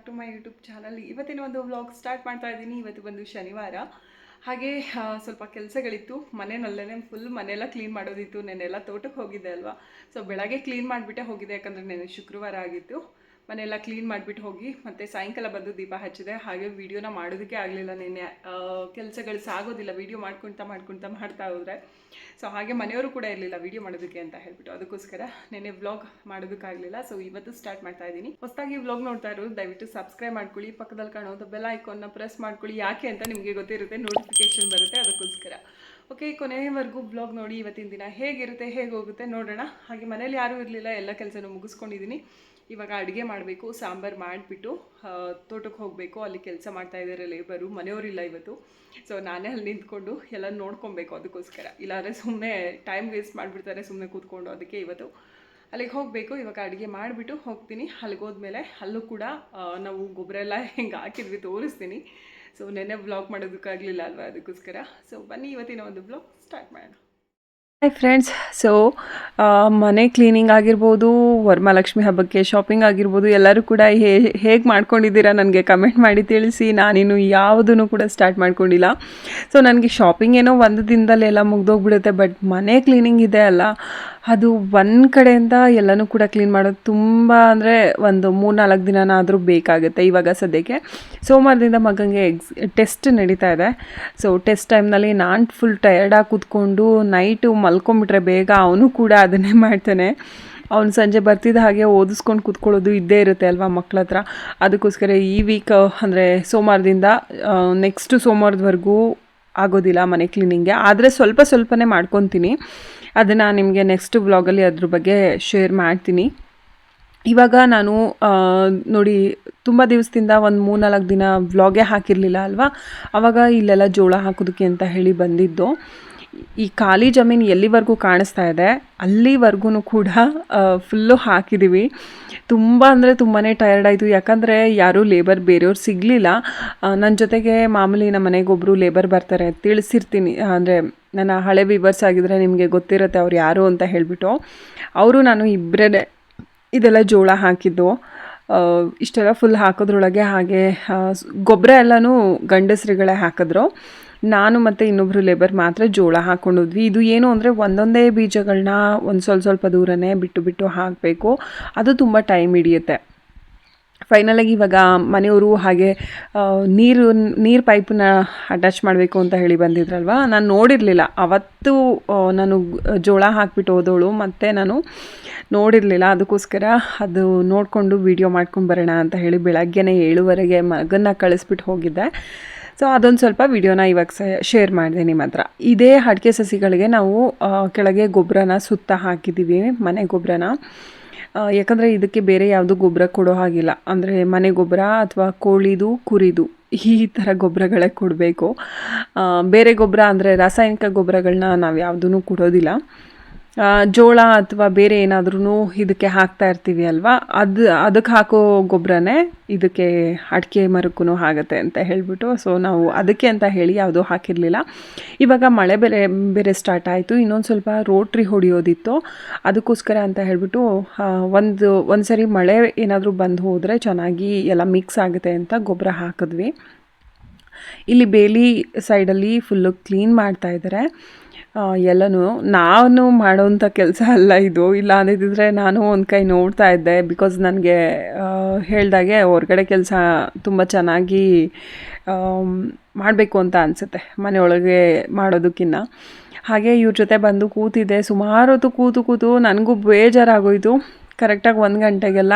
To my YouTube channel. ಇವತ್ತಿನ ಒಂದು vlog start ಮಾಡ್ತಾ ಇದ್ದೀನಿ. ಇವತ್ತು ಬಂದು ಶನಿವಾರ, ಹಾಗೆ ಸ್ವಲ್ಪ ಕೆಲಸಗಳಿತ್ತು ಮನೆಯಲ್ಲೇ. ಫುಲ್ ಮನೆಯೆಲ್ಲ ಕ್ಲೀನ್ ಮಾಡೋದಿತ್ತು. ನೆನ್ನೆಲ್ಲ ತೋಟಕ್ಕೆ ಹೋಗಿದ್ದೆ ಅಲ್ವಾ, ಸೊ ಬೆಳಗ್ಗೆ ಕ್ಲೀನ್ ಮಾಡಿಬಿಟ್ಟೆ ಹೋಗಿದ್ದೆ, ಯಾಕಂದರೆ ನೆನ್ನೆ ಶುಕ್ರವಾರ ಆಗಿತ್ತು. ಮನೆಯೆಲ್ಲ ಕ್ಲೀನ್ ಮಾಡಿಬಿಟ್ಟು ಹೋಗಿ ಮತ್ತು ಸಾಯಂಕಾಲ ಬಂದು ದೀಪ ಹಚ್ಚಿದೆ. ಹಾಗೆ ವೀಡಿಯೋನ ಮಾಡೋದಕ್ಕೆ ಆಗಲಿಲ್ಲ. ನೆನ್ನೆ ಕೆಲಸಗಳು ಸಾಗೋದಿಲ್ಲ ವೀಡಿಯೋ ಮಾಡ್ಕೊಳ್ತಾ ಮಾಡ್ತಾ ಹೋದರೆ. ಸೊ ಹಾಗೆ ಮನೆಯವರು ಕೂಡ ಇರಲಿಲ್ಲ ವೀಡಿಯೋ ಮಾಡೋದಕ್ಕೆ ಅಂತ ಹೇಳ್ಬಿಟ್ಟು, ಅದಕ್ಕೋಸ್ಕರ ನೆನ್ನೆ ವ್ಲಾಗ್ ಮಾಡೋದಕ್ಕಾಗಲಿಲ್ಲ. ಸೊ ಇವತ್ತು ಸ್ಟಾರ್ಟ್ ಮಾಡ್ತಾ ಇದ್ದೀನಿ. ಹೊಸದಾಗಿ ವ್ಲಾಗ್ ನೋಡ್ತಾ ಇರೋರು ದಯವಿಟ್ಟು ಸಬ್ಸ್ಕ್ರೈಬ್ ಮಾಡ್ಕೊಳ್ಳಿ, ಪಕ್ಕದಲ್ಲಿ ಕಾಣೋದು ಬೆಲ್ ಐಕಾನ್ನ ಪ್ರೆಸ್ ಮಾಡ್ಕೊಳ್ಳಿ. ಯಾಕೆ ಅಂತ ನಿಮಗೆ ಗೊತ್ತಿರುತ್ತೆ, ನೋಟಿಫಿಕೇಶನ್ ಬರುತ್ತೆ, ಅದಕ್ಕೋಸ್ಕರ. ಓಕೆ, ಕೊನೆಯವರೆಗೂ ವ್ಲಾಗ್ ನೋಡಿ. ಇವತ್ತಿನ ದಿನ ಹೇಗಿರುತ್ತೆ, ಹೇಗೆ ಹೋಗುತ್ತೆ ನೋಡೋಣ. ಹಾಗೆ ಮನೇಲಿ ಯಾರೂ ಇರಲಿಲ್ಲ, ಎಲ್ಲ ಕೆಲಸನೂ ಮುಗಿಸ್ಕೊಂಡಿದ್ದೀನಿ. ಇವಾಗ ಅಡುಗೆ ಮಾಡಬೇಕು. ಸಾಂಬಾರು ಮಾಡಿಬಿಟ್ಟು ತೋಟಕ್ಕೆ ಹೋಗಬೇಕು. ಅಲ್ಲಿ ಕೆಲಸ ಮಾಡ್ತಾ ಇದ್ದಾರೆ ಲೇಬರು, ಮನೆಯವರಿಲ್ಲ ಇವತ್ತು. ಸೊ ನಾನೇ ಅಲ್ಲಿ ನಿಂತ್ಕೊಂಡು ಎಲ್ಲ ನೋಡ್ಕೊಬೇಕು. ಅದಕ್ಕೋಸ್ಕರ, ಇಲ್ಲಾಂದರೆ ಸುಮ್ಮನೆ ಟೈಮ್ ವೇಸ್ಟ್ ಮಾಡಿಬಿಡ್ತಾರೆ ಸುಮ್ಮನೆ ಕೂತ್ಕೊಂಡು. ಅದಕ್ಕೆ ಇವತ್ತು ಅಲ್ಲಿಗೆ ಹೋಗಬೇಕು. ಇವಾಗ ಅಡುಗೆ ಮಾಡಿಬಿಟ್ಟು ಹೋಗ್ತೀನಿ. ಅಲ್ಲಿಗೆ ಹೋದ್ಮೇಲೆ ಅಲ್ಲೂ ಕೂಡ ನಾವು ಗೊಬ್ಬರ ಎಲ್ಲ ಹೆಂಗೆ ಹಾಕಿದ್ವಿ ತೋರಿಸ್ತೀನಿ. ಸೊ ನೆನ್ನೆ ವ್ಲಾಗ್ ಮಾಡೋದಕ್ಕಾಗಲಿಲ್ಲ ಅಲ್ವಾ, ಅದಕ್ಕೋಸ್ಕರ. ಸೊ ಬನ್ನಿ ಇವತ್ತಿನ ಒಂದು ವ್ಲಾಗ್ ಸ್ಟಾರ್ಟ್ ಮಾಡೋಣ. Hi friends. ಸೊ ಮನೆ ಕ್ಲೀನಿಂಗ್ ಆಗಿರ್ಬೋದು, ವರಮಹಾಲಕ್ಷ್ಮಿ ಹಬ್ಬಕ್ಕೆ ಶಾಪಿಂಗ್ ಆಗಿರ್ಬೋದು, ಎಲ್ಲರೂ ಕೂಡ ಹೇಗೆ ಮಾಡ್ಕೊಂಡಿದ್ದೀರಾ ನನಗೆ ಕಮೆಂಟ್ ಮಾಡಿ ತಿಳಿಸಿ. ನಾನಿನ್ನು ಯಾವುದೂ ಕೂಡ ಸ್ಟಾರ್ಟ್ ಮಾಡ್ಕೊಂಡಿಲ್ಲ. ಸೊ ನನಗೆ ಶಾಪಿಂಗ್ ಏನೋ ಒಂದು ದಿನದಲ್ಲೆಲ್ಲ ಮುಗ್ದೋಗ್ಬಿಡುತ್ತೆ. ಬಟ್ ಮನೆ ಕ್ಲೀನಿಂಗ್ ಇದೆ ಅಲ್ಲ, ಅದು ಒಂದು ಕಡೆಯಿಂದ ಎಲ್ಲನೂ ಕೂಡ ಕ್ಲೀನ್ ಮಾಡೋದು ತುಂಬ ಅಂದರೆ ಒಂದು 3-4 ದಿನನಾದರೂ ಬೇಕಾಗುತ್ತೆ. ಇವಾಗ ಸದ್ಯಕ್ಕೆ ಸೋಮವಾರದಿಂದ ಮಗನಿಗೆ ಟೆಸ್ಟ್ ನಡೀತಾ ಇದೆ. ಸೊ ಟೆಸ್ಟ್ ಟೈಮ್ನಲ್ಲಿ ನಾನು ಫುಲ್ ಟಯರ್ಡಾಗಿ ಕೂತ್ಕೊಂಡು ನೈಟು ಮಲ್ಕೊಂಬಿಟ್ರೆ ಬೇಗ ಅವನು ಕೂಡ ಅದನ್ನೇ ಮಾಡ್ತಾನೆ. ಅವ್ನು ಸಂಜೆ ಬರ್ತಿದ್ದ ಹಾಗೆ ಓದಿಸ್ಕೊಂಡು ಕೂತ್ಕೊಳ್ಳೋದು ಇದ್ದೇ ಇರುತ್ತೆ ಅಲ್ವಾ ಮಕ್ಕಳ ಹತ್ರ. ಅದಕ್ಕೋಸ್ಕರ ಈ ವೀಕ್ ಅಂದರೆ ಸೋಮವಾರದಿಂದ ನೆಕ್ಸ್ಟ್ ಸೋಮವಾರದವರೆಗೂ ಆಗೋದಿಲ್ಲ ಮನೆ ಕ್ಲೀನಿಂಗ್ಗೆ. ಆದರೆ ಸ್ವಲ್ಪನೇ ಮಾಡ್ಕೊತೀನಿ. ಅದನ್ನು ನಿಮಗೆ ನೆಕ್ಸ್ಟ್ ವ್ಲಾಗಲ್ಲಿ ಅದ್ರ ಬಗ್ಗೆ ಶೇರ್ ಮಾಡ್ತೀನಿ. ಇವಾಗ ನಾನು ನೋಡಿ, ತುಂಬ ದಿವಸದಿಂದ ಒಂದು 3-4 ದಿನ ವ್ಲಾಗೇ ಹಾಕಿರಲಿಲ್ಲ ಅಲ್ವಾ. ಆವಾಗ ಇಲ್ಲೆಲ್ಲ ಜೋಳ ಹಾಕೋದಕ್ಕೆ ಅಂತ ಹೇಳಿ ಬಂದಿದ್ದು. ಈ ಖಾಲಿ ಜಮೀನು ಎಲ್ಲಿವರೆಗೂ ಕಾಣಿಸ್ತಾ ಇದೆ ಅಲ್ಲಿವರೆಗೂ ಕೂಡ ಫುಲ್ಲು ಹಾಕಿದ್ದೀವಿ. ತುಂಬ ಅಂದರೆ ತುಂಬಾ ಟಯರ್ಡ್ ಆಯಿತು. ಯಾಕಂದರೆ ಯಾರೂ ಲೇಬರ್ ಬೇರೆಯವ್ರು ಸಿಗಲಿಲ್ಲ. ನನ್ನ ಜೊತೆಗೆ ಮಾಮೂಲಿ ನಮ್ಮ ಮನೆಗೊಬ್ಬರು ಲೇಬರ್ ಬರ್ತಾರೆ, ತಿಳಿಸಿರ್ತೀನಿ. ಅಂದರೆ ನನ್ನ ಹಳೆ ವಿವರ್ಸ್ ಆಗಿದ್ರೆ ನಿಮಗೆ ಗೊತ್ತಿರುತ್ತೆ ಅವ್ರು ಯಾರು ಅಂತ ಹೇಳಿಬಿಟ್ಟು. ಅವರು ನಾನು ಇಬ್ಬರೇ ಇದೆಲ್ಲ ಜೋಳ ಹಾಕಿದ್ದು. ಇಷ್ಟೆಲ್ಲ ಫುಲ್ ಹಾಕೋದ್ರೊಳಗೆ ಹಾಗೆ ಗೊಬ್ಬರ ಎಲ್ಲನೂ ಗಂಡಸ್ರುಗಳೇ ಹಾಕಿದ್ರು. ನಾನು ಮತ್ತು ಇನ್ನೊಬ್ಬರು ಲೇಬರ್ ಮಾತ್ರ ಜೋಳ ಹಾಕ್ಕೊಂಡೋದ್ವಿ. ಇದು ಏನು ಅಂದರೆ ಒಂದೊಂದೇ ಬೀಜಗಳನ್ನ ಒಂದು ಸ್ವಲ್ಪ ದೂರನೇ ಬಿಟ್ಟು ಹಾಕಬೇಕು. ಅದು ತುಂಬ ಟೈಮ್ ಹಿಡಿಯುತ್ತೆ. ಫೈನಲಾಗಿ ಇವಾಗ ಮನೆಯವರು ಹಾಗೆ ನೀರು ಪೈಪನ್ನ ಅಟ್ಯಾಚ್ ಮಾಡಬೇಕು ಅಂತ ಹೇಳಿ ಬಂದಿದ್ರಲ್ವ. ನಾನು ನೋಡಿರಲಿಲ್ಲ ಅವತ್ತು. ನಾನು ಜೋಳ ಹಾಕ್ಬಿಟ್ಟು ಹೋದವಳು, ಮತ್ತು ನಾನು ನೋಡಿರಲಿಲ್ಲ. ಅದಕ್ಕೋಸ್ಕರ ಅದು ನೋಡಿಕೊಂಡು ವೀಡಿಯೋ ಮಾಡ್ಕೊಂಡು ಬರೋಣ ಅಂತ ಹೇಳಿ ಬೆಳಗ್ಗೆನೇ 7:30ಗೆ ಮಗನ್ನ ಕಳಿಸ್ಬಿಟ್ಟು ಹೋಗಿದ್ದೆ. ಸೊ ಅದೊಂದು ಸ್ವಲ್ಪ ವೀಡಿಯೋನ ಇವಾಗ ಶೇರ್ ಮಾಡಿದೆ ನಿಮ್ಮ ಹತ್ರ. ಇದೇ ಅಡಿಕೆ ಸಸಿಗಳಿಗೆ ನಾವು ಕೆಳಗೆ ಗೊಬ್ಬರನ ಸುತ್ತ ಹಾಕಿದ್ದೀವಿ, ಮನೆ ಗೊಬ್ಬರನ. ಯಾಕಂದರೆ ಇದಕ್ಕೆ ಬೇರೆ ಯಾವುದು ಗೊಬ್ಬರ ಕೊಡೋ ಹಾಗಿಲ್ಲ. ಅಂದರೆ ಮನೆ ಗೊಬ್ಬರ ಅಥವಾ ಕೋಳಿದು ಕುರಿದು ಈ ಥರ ಗೊಬ್ಬರಗಳೇ ಕೊಡಬೇಕು. ಬೇರೆ ಗೊಬ್ಬರ ಅಂದರೆ ರಾಸಾಯನಿಕ ಗೊಬ್ಬರಗಳನ್ನ ನಾವು ಯಾವುದೂ ಕೊಡೋದಿಲ್ಲ. ಜೋಳ ಅಥವಾ ಬೇರೆ ಏನಾದ್ರೂ ಇದಕ್ಕೆ ಹಾಕ್ತಾ ಇರ್ತೀವಿ ಅಲ್ವಾ, ಅದಕ್ಕೆ ಹಾಕೋ ಗೊಬ್ಬರನೇ ಇದಕ್ಕೆ ಅಡಿಕೆ ಮರಕ್ಕೂ ಆಗುತ್ತೆ ಅಂತ ಹೇಳಿಬಿಟ್ಟು. ಸೊ ನಾವು ಅದಕ್ಕೆ ಅಂತ ಹೇಳಿ ಯಾವುದೂ ಹಾಕಿರಲಿಲ್ಲ. ಇವಾಗ ಮಳೆ ಬೇರೆ ಸ್ಟಾರ್ಟ್ ಆಯಿತು. ಇನ್ನೊಂದು ಸ್ವಲ್ಪ ರೋಟ್ರಿ ಹೊಡೆಯೋದಿತ್ತು. ಅದಕ್ಕೋಸ್ಕರ ಅಂತ ಹೇಳಿಬಿಟ್ಟು ಒಂದು ಸರಿ ಮಳೆ ಏನಾದರೂ ಬಂದು ಹೋದರೆ ಚೆನ್ನಾಗಿ ಎಲ್ಲ ಮಿಕ್ಸ್ ಆಗುತ್ತೆ ಅಂತ ಗೊಬ್ಬರ ಹಾಕಿದ್ವಿ. ಇಲ್ಲಿ ಬೇಲಿ ಸೈಡಲ್ಲಿ ಫುಲ್ಲು ಕ್ಲೀನ್ ಮಾಡ್ತಾ ಇದ್ದಾರೆ ಎಲ್ಲನೂ. ನಾನು ಮಾಡೋವಂಥ ಕೆಲಸ ಅಲ್ಲ ಇದು. ಇಲ್ಲ ಅಂದಿದ್ದರೆ ನಾನು ಒಂದು ಕೈ ನೋಡ್ತಾ ಇದ್ದೆ. ಬಿಕಾಸ್ ನನಗೆ ಹೇಳ್ದಾಗೆ ಹೊರಗಡೆ ಕೆಲಸ ತುಂಬ ಚೆನ್ನಾಗಿ ಮಾಡಬೇಕು ಅಂತ ಅನಿಸುತ್ತೆ ಮನೆಯೊಳಗೆ ಮಾಡೋದಕ್ಕಿಂತ. ಹಾಗೆ ಇವ್ರ ಜೊತೆ ಬಂದು ಕೂತಿದ್ದೆ. ಸುಮಾರು ಹೊತ್ತು ಕೂತು ನನಗೂ ಬೇಜಾರಾಗೋಯಿತು. ಕರೆಕ್ಟಾಗಿ 1 ಗಂಟೆಗೆಲ್ಲ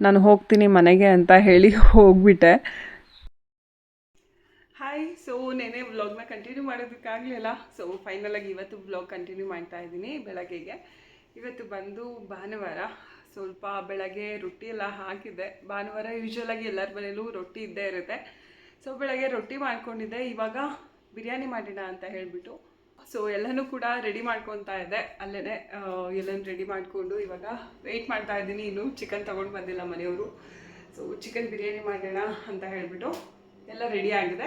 ನಾನು ಹೋಗ್ತೀನಿ ಮನೆಗೆ ಅಂತ ಹೇಳಿ ಹೋಗ್ಬಿಟ್ಟೆ. ಹಾಯ್. ಸೊ ನೆನೆ ವ್ಲಾಗ್ನ ಕಂಟಿನ್ಯೂ ಮಾಡೋದಕ್ಕಾಗಲಿಲ್ಲ. ಸೊ ಫೈನಲಾಗಿ ಇವತ್ತು ವ್ಲಾಗ್ ಕಂಟಿನ್ಯೂ ಮಾಡ್ತಾ ಇದ್ದೀನಿ ಬೆಳಗ್ಗೆಗೆ. ಇವತ್ತು ಬಂದು ಭಾನುವಾರ. ಸ್ವಲ್ಪ ಬೆಳಗ್ಗೆ ರೊಟ್ಟಿ ಎಲ್ಲ ಹಾಕಿದ್ದೆ. ಭಾನುವಾರ ಯೂಶ್ವಲಾಗಿ ಎಲ್ಲರ ಮನೇಲೂ ರೊಟ್ಟಿ ಇದ್ದೇ ಇರುತ್ತೆ. ಸೊ ಬೆಳಗ್ಗೆ ರೊಟ್ಟಿ ಮಾಡ್ಕೊಂಡಿದ್ದೆ. ಇವಾಗ ಬಿರಿಯಾನಿ ಮಾಡೋಣ ಅಂತ ಹೇಳಿಬಿಟ್ಟು ಸೊ ಎಲ್ಲನೂ ಕೂಡ ರೆಡಿ ಮಾಡ್ಕೊತಾ ಇದ್ದೆ. ಅಲ್ಲೇ ಎಲ್ಲನೂ ರೆಡಿ ಮಾಡಿಕೊಂಡು ಇವಾಗ ವೆಯ್ಟ್ ಮಾಡ್ತಾ ಇದ್ದೀನಿ. ಇನ್ನೂ ಚಿಕನ್ ತೊಗೊಂಡು ಬಂದಿಲ್ಲ ಮನೆಯವರು. ಸೊ ಚಿಕನ್ ಬಿರಿಯಾನಿ ಮಾಡೋಣ ಅಂತ ಹೇಳಿಬಿಟ್ಟು ಎಲ್ಲ ರೆಡಿ ಆಗಿದೆ.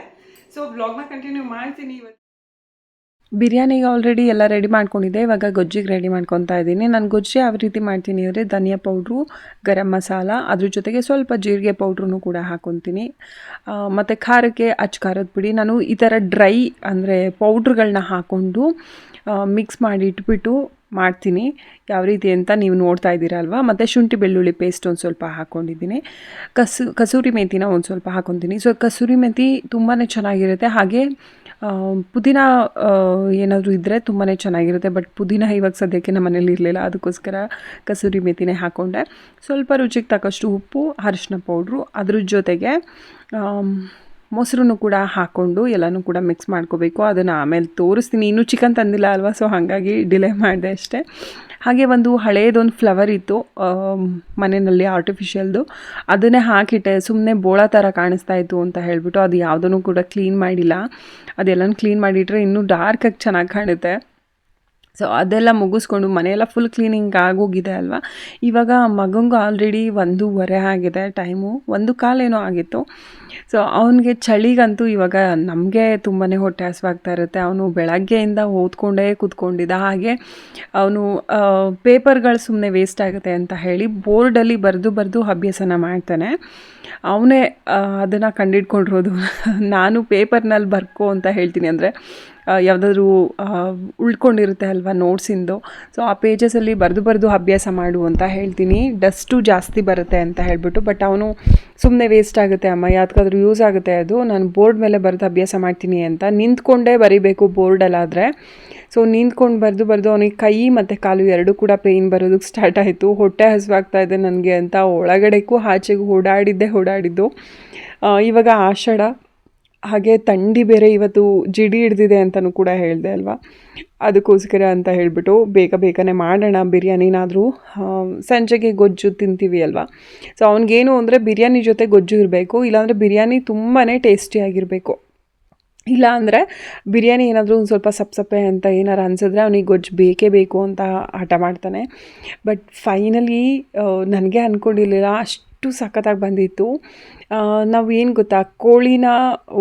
ಸೊ ವ್ಲಾಗ್ನ ಕಂಟಿನ್ಯೂ ಮಾಡ್ತೀನಿ ಇವತ್ತು. ಬಿರಿಯಾನಿಗೆ ಆಲ್ರೆಡಿ ಎಲ್ಲ ರೆಡಿ ಮಾಡ್ಕೊಂಡಿದ್ದೆ. ಇವಾಗ ಗೊಜ್ಜಿಗೆ ರೆಡಿ ಮಾಡ್ಕೊತಾ ಇದ್ದೀನಿ. ನಾನು ಗೊಜ್ಜು ಯಾವ ರೀತಿ ಮಾಡ್ತೀನಿ ಅಂದರೆ ಧನಿಯಾ ಪೌಡ್ರು, ಗರಂ ಮಸಾಲ, ಅದ್ರ ಜೊತೆಗೆ ಸ್ವಲ್ಪ ಜೀರಿಗೆ ಪೌಡ್ರೂ ಕೂಡ ಹಾಕ್ಕೊತೀನಿ. ಮತ್ತು ಖಾರಕ್ಕೆ ಖಾರದ ಪುಡಿ. ನಾನು ಈ ಥರ ಡ್ರೈ ಅಂದರೆ ಪೌಡ್ರುಗಳನ್ನ ಹಾಕ್ಕೊಂಡು ಮಿಕ್ಸ್ ಮಾಡಿ ಇಟ್ಬಿಟ್ಟು ಮಾಡ್ತೀನಿ. ಯಾವ ರೀತಿ ಅಂತ ನೀವು ನೋಡ್ತಾ ಇದ್ದೀರಾ ಅಲ್ವಾ. ಮತ್ತು ಶುಂಠಿ ಬೆಳ್ಳುಳ್ಳಿ ಪೇಸ್ಟ್ ಒಂದು ಸ್ವಲ್ಪ ಹಾಕ್ಕೊಂಡಿದ್ದೀನಿ. ಕಸೂರಿ ಮೇಥಿನ ಒಂದು ಸ್ವಲ್ಪ ಹಾಕ್ಕೊತೀನಿ. ಸೊ ಕಸೂರಿ ಮೇಥಿ ತುಂಬಾ ಚೆನ್ನಾಗಿರುತ್ತೆ. ಹಾಗೆ ಪುದೀನ ಏನಾದರೂ ಇದ್ದರೆ ತುಂಬಾ ಚೆನ್ನಾಗಿರುತ್ತೆ. ಬಟ್ ಪುದೀನ ಇವಾಗ ಸದ್ಯಕ್ಕೆ ನಮ್ಮ ಮನೇಲಿ ಇರಲಿಲ್ಲ, ಅದಕ್ಕೋಸ್ಕರ ಕಸೂರಿ ಮೇಥಿನೇ ಹಾಕ್ಕೊಂಡೆ. ಸ್ವಲ್ಪ ರುಚಿಗೆ ತಕ್ಕಷ್ಟು ಉಪ್ಪು, ಅರಿಶಿನ ಪೌಡ್ರು, ಅದ್ರ ಜೊತೆಗೆ ಮೊಸರು ಕೂಡ ಹಾಕ್ಕೊಂಡು ಎಲ್ಲನೂ ಕೂಡ ಮಿಕ್ಸ್ ಮಾಡ್ಕೋಬೇಕು. ಅದನ್ನು ಆಮೇಲೆ ತೋರಿಸ್ತೀನಿ. ಇನ್ನೂ ಚಿಕನ್ ತಂದಿಲ್ಲ ಅಲ್ವಾ, ಸೊ ಹಾಗಾಗಿ ಡಿಲೇ ಮಾಡಿದೆ ಅಷ್ಟೇ. ಹಾಗೆ ಒಂದು ಹಳೇದೊಂದು ಫ್ಲವರ್ ಇತ್ತು ಮನೆಯಲ್ಲಿ ಆರ್ಟಿಫಿಷಿಯಲ್ದು, ಅದನ್ನೇ ಹಾಕಿಟ್ಟೆ. ಸುಮ್ಮನೆ ಬೋಳ ಥರ ಕಾಣಿಸ್ತಾ ಇತ್ತು ಅಂತ ಹೇಳಿಬಿಟ್ಟು ಅದು ಯಾವುದನ್ನು ಕೂಡ ಕ್ಲೀನ್ ಮಾಡಿಲ್ಲ. ಅದೆಲ್ಲನೂ ಕ್ಲೀನ್ ಮಾಡಿಟ್ರೆ ಇನ್ನೂ ಡಾರ್ಕಾಗಿ ಚೆನ್ನಾಗಿ ಕಾಣುತ್ತೆ. ಸೊ ಅದೆಲ್ಲ ಮುಗಿಸ್ಕೊಂಡು ಮನೆಯೆಲ್ಲ ಫುಲ್ ಕ್ಲೀನಿಂಗ್ ಆಗೋಗಿದೆ ಅಲ್ವಾ. ಇವಾಗ ಮಗಂಗೆ ಆಲ್ರೆಡಿ 1:15 ಆಗಿದೆ ಟೈಮು, 1:15 ಏನೋ ಆಗಿತ್ತು. ಸೊ ಅವನಿಗೆ ಚಳಿಗಂತೂ ಇವಾಗ ನಮಗೆ ತುಂಬಾ ಹೊಟ್ಟೆ ಹಸಿವಾಗ್ತಾ ಇರುತ್ತೆ. ಅವನು ಬೆಳಗ್ಗೆಯಿಂದ ಓದ್ಕೊಂಡೇ ಕೂತ್ಕೊಂಡಿದ್ದ. ಹಾಗೆ ಅವನು ಪೇಪರ್ಗಳು ಸುಮ್ಮನೆ ವೇಸ್ಟ್ ಆಗುತ್ತೆ ಅಂತ ಹೇಳಿ ಬೋರ್ಡಲ್ಲಿ ಬರೆದು ಅಭ್ಯಾಸನ ಮಾಡ್ತಾನೆ. ಅವನೇ ಅದನ್ನು ಕಂಡಿಡ್ಕೊಂಡಿರೋದು. ನಾನು ಪೇಪರ್ನಲ್ಲಿ ಬರ್ಕೋ ಅಂತ ಹೇಳ್ತೀನಿ, ಅಂದರೆ ಯಾವುದಾದ್ರೂ ಉಳ್ಕೊಂಡಿರುತ್ತೆ ಅಲ್ವಾ ನೋಟ್ಸಿಂದು. ಸೊ ಆ ಪೇಜಸಲ್ಲಿ ಬರೆದು ಅಭ್ಯಾಸ ಮಾಡು ಅಂತ ಹೇಳ್ತೀನಿ. ಡಸ್ಟು ಜಾಸ್ತಿ ಬರುತ್ತೆ ಅಂತ ಹೇಳ್ಬಿಟ್ಟು. ಬಟ್ ಅವನು ಸುಮ್ಮನೆ ವೇಸ್ಟ್ ಆಗುತ್ತೆ ಅಮ್ಮ, ಯಾವ್ದಕ್ಕಾದ್ರೂ ಯೂಸ್ ಆಗುತ್ತೆ ಅದು, ನಾನು ಬೋರ್ಡ್ ಮೇಲೆ ಬರೆದು ಅಭ್ಯಾಸ ಮಾಡ್ತೀನಿ ಅಂತ. ನಿಂತ್ಕೊಂಡೇ ಬರೀಬೇಕು ಬೋರ್ಡಲ್ಲಾದರೆ. ಸೊ ನಿಂತ್ಕೊಂಡು ಬರೆದು ಅವನಿಗೆ ಕೈ ಮತ್ತು ಕಾಲು ಎರಡೂ ಕೂಡ ಪೇಯ್ನ್ ಬರೋದಕ್ಕೆ ಸ್ಟಾರ್ಟ್ ಆಯಿತು. ಹೊಟ್ಟೆ ಹಸಿವಾಗ್ತಾ ಇದೆ ನನಗೆ ಅಂತ ಒಳಗಡೆಗೂ ಆಚೆಗೂ ಓಡಾಡಿದ್ದು. ಇವಾಗ ಆಷಾಢ, ಹಾಗೆ ಥಂಡಿ ಬೇರೆ ಇವತ್ತು ಜಿಡಿ ಹಿಡ್ದಿದೆ ಅಂತಲೂ ಕೂಡ ಹೇಳಿದೆ ಅಲ್ವಾ. ಅದಕ್ಕೋಸ್ಕರ ಅಂತ ಹೇಳಿಬಿಟ್ಟು ಬೇಗನೆ ಮಾಡೋಣ ಬಿರಿಯಾನಿನಾದರೂ, ಸಂಜೆಗೆ ಗೊಜ್ಜು ತಿಂತೀವಿ ಅಲ್ವಾ. ಸೊ ಅವ್ನಿಗೇನು ಅಂದರೆ ಬಿರಿಯಾನಿ ಜೊತೆ ಗೊಜ್ಜು ಇರಬೇಕು, ಇಲ್ಲಾಂದರೆ ಬಿರಿಯಾನಿ ತುಂಬಾ ಟೇಸ್ಟಿಯಾಗಿರಬೇಕು. ಇಲ್ಲ ಅಂದರೆ ಬಿರಿಯಾನಿ ಏನಾದರೂ ಒಂದು ಸ್ವಲ್ಪ ಸಪ್ಪೆ ಅಂತ ಏನಾರು ಅನಿಸಿದ್ರೆ ಅವನಿಗೆ ಗೊಜ್ಜು ಬೇಕೇ ಬೇಕು ಅಂತ ಹಠ ಮಾಡ್ತಾನೆ. ಬಟ್ ಫೈನಲಿ ನನಗೆ ಅಂದ್ಕೊಂಡಿರಲಿಲ್ಲ ಅಷ್ಟು ಸಖತ್ತಾಗಿ ಬಂದಿತ್ತು. ನಾವು ಏನು ಗೊತ್ತಾ, ಕೋಳಿನ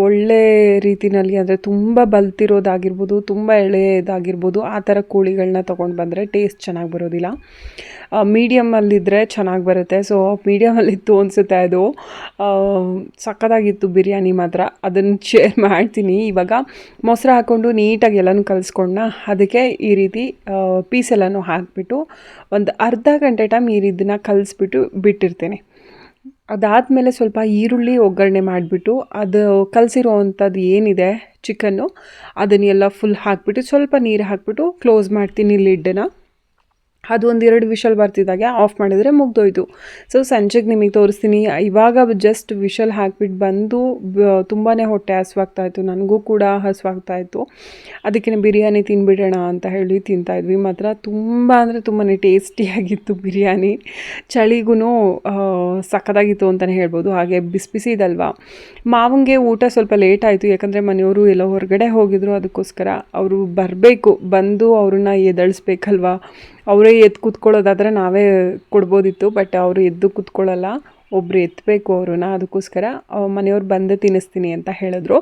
ಒಳ್ಳೆ ರೀತಿಯಲ್ಲಿ ಅಂದರೆ ತುಂಬ ಬಲ್ತಿರೋದಾಗಿರ್ಬೋದು, ತುಂಬ ಎಳೆಯದಾಗಿರ್ಬೋದು, ಆ ಥರ ಕೋಳಿಗಳನ್ನ ತೊಗೊಂಡು ಬಂದರೆ ಟೇಸ್ಟ್ ಚೆನ್ನಾಗಿ ಬರೋದಿಲ್ಲ. ಮೀಡಿಯಮಲ್ಲಿದ್ದರೆ ಚೆನ್ನಾಗಿ ಬರುತ್ತೆ. ಸೊ ಮೀಡಿಯಮಲ್ಲಿತ್ತು ಅನಿಸುತ್ತೆ ಅದು. ಸಖತ್ತಾಗಿತ್ತು ಬಿರಿಯಾನಿ ಮಾತ್ರ. ಅದನ್ನು ಶೇರ್ ಮಾಡ್ತೀನಿ. ಇವಾಗ ಮೊಸರು ಹಾಕ್ಕೊಂಡು ನೀಟಾಗಿ ಎಲ್ಲನೂ ಕಲಿಸ್ಕೊಂಡ, ಅದಕ್ಕೆ ಈ ರೀತಿ ಪೀಸೆಲ್ಲನೂ ಹಾಕಿಬಿಟ್ಟು ಒಂದು ಅರ್ಧ ಗಂಟೆ ಟೈಮ್ ಇದನ್ನು ಕಲಿಸ್ಬಿಟ್ಟು ಬಿಟ್ಟಿರ್ತೀನಿ. ಅದಾದಮೇಲೆ ಸ್ವಲ್ಪ ಈರುಳ್ಳಿ ಒಗ್ಗರಣೆ ಮಾಡಿಬಿಟ್ಟು ಅದು ಕಲಸಿರೋ ಅಂಥದ್ದು ಏನಿದೆ ಚಿಕನ್ನು, ಅದನ್ನೆಲ್ಲ ಫುಲ್ ಹಾಕಿಬಿಟ್ಟು ಸ್ವಲ್ಪ ನೀರು ಹಾಕಿಬಿಟ್ಟು ಕ್ಲೋಸ್ ಮಾಡ್ತೀನಿ ಲಿಡ್ಡನ್ನು. ಅದು 1-2 ವಿಷಲ್ ಬರ್ತಿದ್ದಾಗೆ ಆಫ್ ಮಾಡಿದರೆ ಮುಗ್ದೋಯ್ತು. ಸೊ ಸಂಜೆಗೆ ನಿಮಗೆ ತೋರಿಸ್ತೀನಿ. ಇವಾಗ ಜಸ್ಟ್ ವಿಷಲ್ ಹಾಕಿಬಿಟ್ಟು ಬಂದು ತುಂಬಾ ಹೊಟ್ಟೆ ಹಸಿವಾಗ್ತಾಯಿತ್ತು, ನನಗೂ ಕೂಡ ಹಸಿವಾಗ್ತಾಯಿತ್ತು. ಅದಕ್ಕೆ ಬಿರಿಯಾನಿ ತಿನ್ಬಿಡೋಣ ಅಂತ ಹೇಳಿ ತಿಂತಾಯಿದ್ವಿ. ಮಾತ್ರ ತುಂಬ ಅಂದರೆ ತುಂಬಾ ಟೇಸ್ಟಿಯಾಗಿತ್ತು ಬಿರಿಯಾನಿ. ಚಳಿಗೂ ಸಖತ್ತಾಗಿತ್ತು ಅಂತಲೇ ಹೇಳ್ಬೋದು. ಹಾಗೆ ಬಿಸಿ ಇದಲ್ವಾ. ಮಾವಂಗೆ ಊಟ ಸ್ವಲ್ಪ ಲೇಟ್ ಆಯಿತು, ಯಾಕಂದರೆ ಮನೆಯವರು ಎಲ್ಲ ಹೊರಗಡೆ ಹೋಗಿದ್ರು. ಅದಕ್ಕೋಸ್ಕರ ಅವರು ಬರಬೇಕು, ಬಂದು ಅವ್ರನ್ನ ಎದಳಿಸ್ಬೇಕಲ್ವ. ಅವರೇ ಎದ್ದು ಕೂತ್ಕೊಳ್ಳೋದಾದರೆ ನಾವೇ ಕೊಡ್ಬೋದಿತ್ತು. ಬಟ್ ಅವರು ಎದ್ದು ಕೂತ್ಕೊಳ್ಳಲ್ಲ, ಒಬ್ಬರು ಎತ್ತಬೇಕು ಅವ್ರನ್ನ. ಅದಕ್ಕೋಸ್ಕರ ಮನೆಯವ್ರು ಬಂದೇ ತಿನ್ನಿಸ್ತೀನಿ ಅಂತ ಹೇಳಿದ್ರು.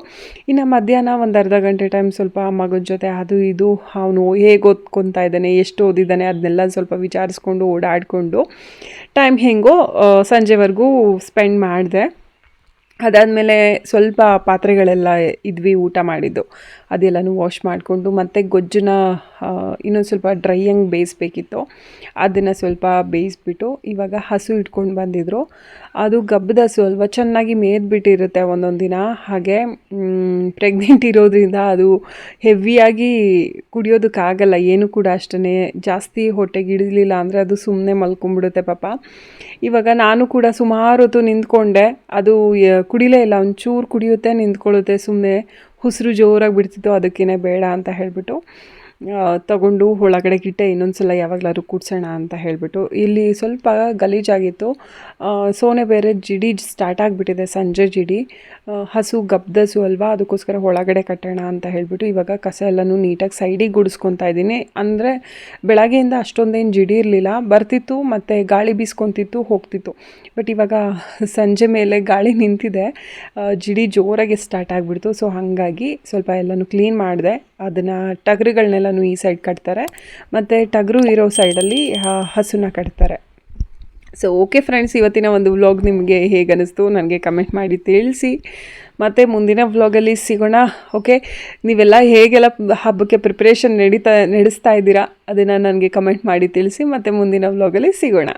ಇನ್ನು ಮಧ್ಯಾಹ್ನ ಒಂದು ಅರ್ಧ ಗಂಟೆ ಟೈಮ್ ಸ್ವಲ್ಪ ಮಗನ ಜೊತೆ ಅದು ಇದು, ಅವನು ಹೇಗೆ ಓದ್ಕೊತಾ ಇದ್ದಾನೆ, ಎಷ್ಟು ಓದಿದ್ದಾನೆ ಅದನ್ನೆಲ್ಲ ಸ್ವಲ್ಪ ವಿಚಾರಿಸ್ಕೊಂಡು ಓಡಾಡಿಕೊಂಡು ಟೈಮ್ ಹೆಂಗೋ ಸಂಜೆವರೆಗೂ ಸ್ಪೆಂಡ್ ಮಾಡಿದೆ. ಅದಾದಮೇಲೆ ಸ್ವಲ್ಪ ಪಾತ್ರೆಗಳೆಲ್ಲ ಇದ್ವಿ ಊಟ ಮಾಡಿದ್ದು, ಅದೆಲ್ಲನೂ ವಾಶ್ ಮಾಡಿಕೊಂಡು ಮತ್ತೆ ಗೊಜ್ಜನ್ನ ಇನ್ನೊಂದು ಸ್ವಲ್ಪ ಡ್ರೈಯಂಗೆ ಬೇಯಿಸ್ಬೇಕಿತ್ತು. ಅದನ್ನು ಸ್ವಲ್ಪ ಬೇಯಿಸ್ಬಿಟ್ಟು ಇವಾಗ ಹಸು ಇಟ್ಕೊಂಡು ಬಂದಿದ್ರು. ಅದು ಗಬ್ಬದ ಹಸು ಅಲ್ವಾ, ಚೆನ್ನಾಗಿ ಮೇದ್ಬಿಟ್ಟಿರುತ್ತೆ ಒಂದೊಂದು ದಿನ. ಹಾಗೆ ಪ್ರೆಗ್ನೆಂಟ್ ಇರೋದ್ರಿಂದ ಅದು ಹೆವಿಯಾಗಿ ಕುಡಿಯೋದಕ್ಕಾಗಲ್ಲ, ಏನು ಕೂಡ ಅಷ್ಟೇ. ಜಾಸ್ತಿ ಹೊಟ್ಟೆಗೆ ಹಿಡಿಲಿಲ್ಲ ಅಂದರೆ ಅದು ಸುಮ್ಮನೆ ಮಲ್ಕೊಂಡ್ಬಿಡುತ್ತೆ ಪಾಪ. ಇವಾಗ ನಾನು ಕೂಡ ಸುಮಾರು ಹೊತ್ತು ನಿಂತ್ಕೊಂಡೆ, ಅದು ಕುಡಿಲೇ ಇಲ್ಲ. ಒಂಚೂರು ಕುಡಿಯುತ್ತೆ, ನಿಂತ್ಕೊಳ್ಳುತ್ತೆ, ಸುಮ್ಮನೆ ಉಸಿರು ಜೋರಾಗಿ ಬಿಡ್ತಿತ್ತು. ಅದಕ್ಕೇ ಬೇಡ ಅಂತ ಹೇಳಿಬಿಟ್ಟು ತಗೊಂಡು ಒಳಗಡೆಗಿಟ್ಟೆ ಇನ್ನೊಂದು ಸಲ ಯಾವಾಗಲಾದ್ರು ಕೂಡ್ಸೋಣ ಅಂತ ಹೇಳಿಬಿಟ್ಟು. ಇಲ್ಲಿ ಸ್ವಲ್ಪ ಗಲೀಜಾಗಿತ್ತು. ಸೋನೆ ಬೇರೆ ಜಿಡಿ ಸ್ಟಾರ್ಟ್ ಆಗಿಬಿಟ್ಟಿದೆ, ಸಂಜೆ ಜಿಡಿ. ಹಸು ಗಬ್ದಸು ಅಲ್ವಾ, ಅದಕ್ಕೋಸ್ಕರ ಒಳಗಡೆ ಕಟ್ಟೋಣ ಅಂತ ಹೇಳಿಬಿಟ್ಟು ಇವಾಗ ಕಸ ಎಲ್ಲನೂ ನೀಟಾಗಿ ಸೈಡಿಗೆ ಗುಡಿಸ್ಕೊತಾ ಇದ್ದೀನಿ. ಅಂದರೆ ಬೆಳಗ್ಗೆಯಿಂದ ಅಷ್ಟೊಂದೇನು ಜಿಡಿ ಇರಲಿಲ್ಲ, ಬರ್ತಿತ್ತು ಮತ್ತು ಗಾಳಿ ಬೀಸ್ಕೊತಿತ್ತು ಹೋಗ್ತಿತ್ತು. ಬಟ್ ಇವಾಗ ಸಂಜೆ ಮೇಲೆ ಗಾಳಿ ನಿಂತಿದೆ, ಜಿಡಿ ಜೋರಾಗಿ ಸ್ಟಾರ್ಟ್ ಆಗಿಬಿಡ್ತು. ಸೊ ಹಾಗಾಗಿ ಸ್ವಲ್ಪ ಎಲ್ಲನೂ ಕ್ಲೀನ್ ಮಾಡಿದೆ. ಅದನ್ನು ಟಗರುಗಳನ್ನೆಲ್ಲನೂ ಈ ಸೈಡ್ ಕಟ್ತಾರೆ ಮತ್ತು ಟಗರು ಇರೋ ಸೈಡಲ್ಲಿ ಹಸುನ ಕಟ್ತಾರೆ. ಸೊ ಓಕೆ ಫ್ರೆಂಡ್ಸ್, ಇವತ್ತಿನ ಒಂದು ವ್ಲಾಗ್ ನಿಮಗೆ ಹೇಗೆ ಅನ್ನಿಸ್ತು ನನಗೆ ಕಮೆಂಟ್ ಮಾಡಿ ತಿಳಿಸಿ. ಮತ್ತು ಮುಂದಿನ ವ್ಲಾಗಲ್ಲಿ ಸಿಗೋಣ. ಓಕೆ, ನೀವೆಲ್ಲ ಹೇಗೆಲ್ಲ ಹಬ್ಬಕ್ಕೆ ಪ್ರಿಪ್ರೇಷನ್ ನಡೆಸ್ತಾ ಇದ್ದೀರಾ ಅದನ್ನು ನನಗೆ ಕಮೆಂಟ್ ಮಾಡಿ ತಿಳಿಸಿ. ಮತ್ತು ಮುಂದಿನ ವ್ಲಾಗಲ್ಲಿ ಸಿಗೋಣ.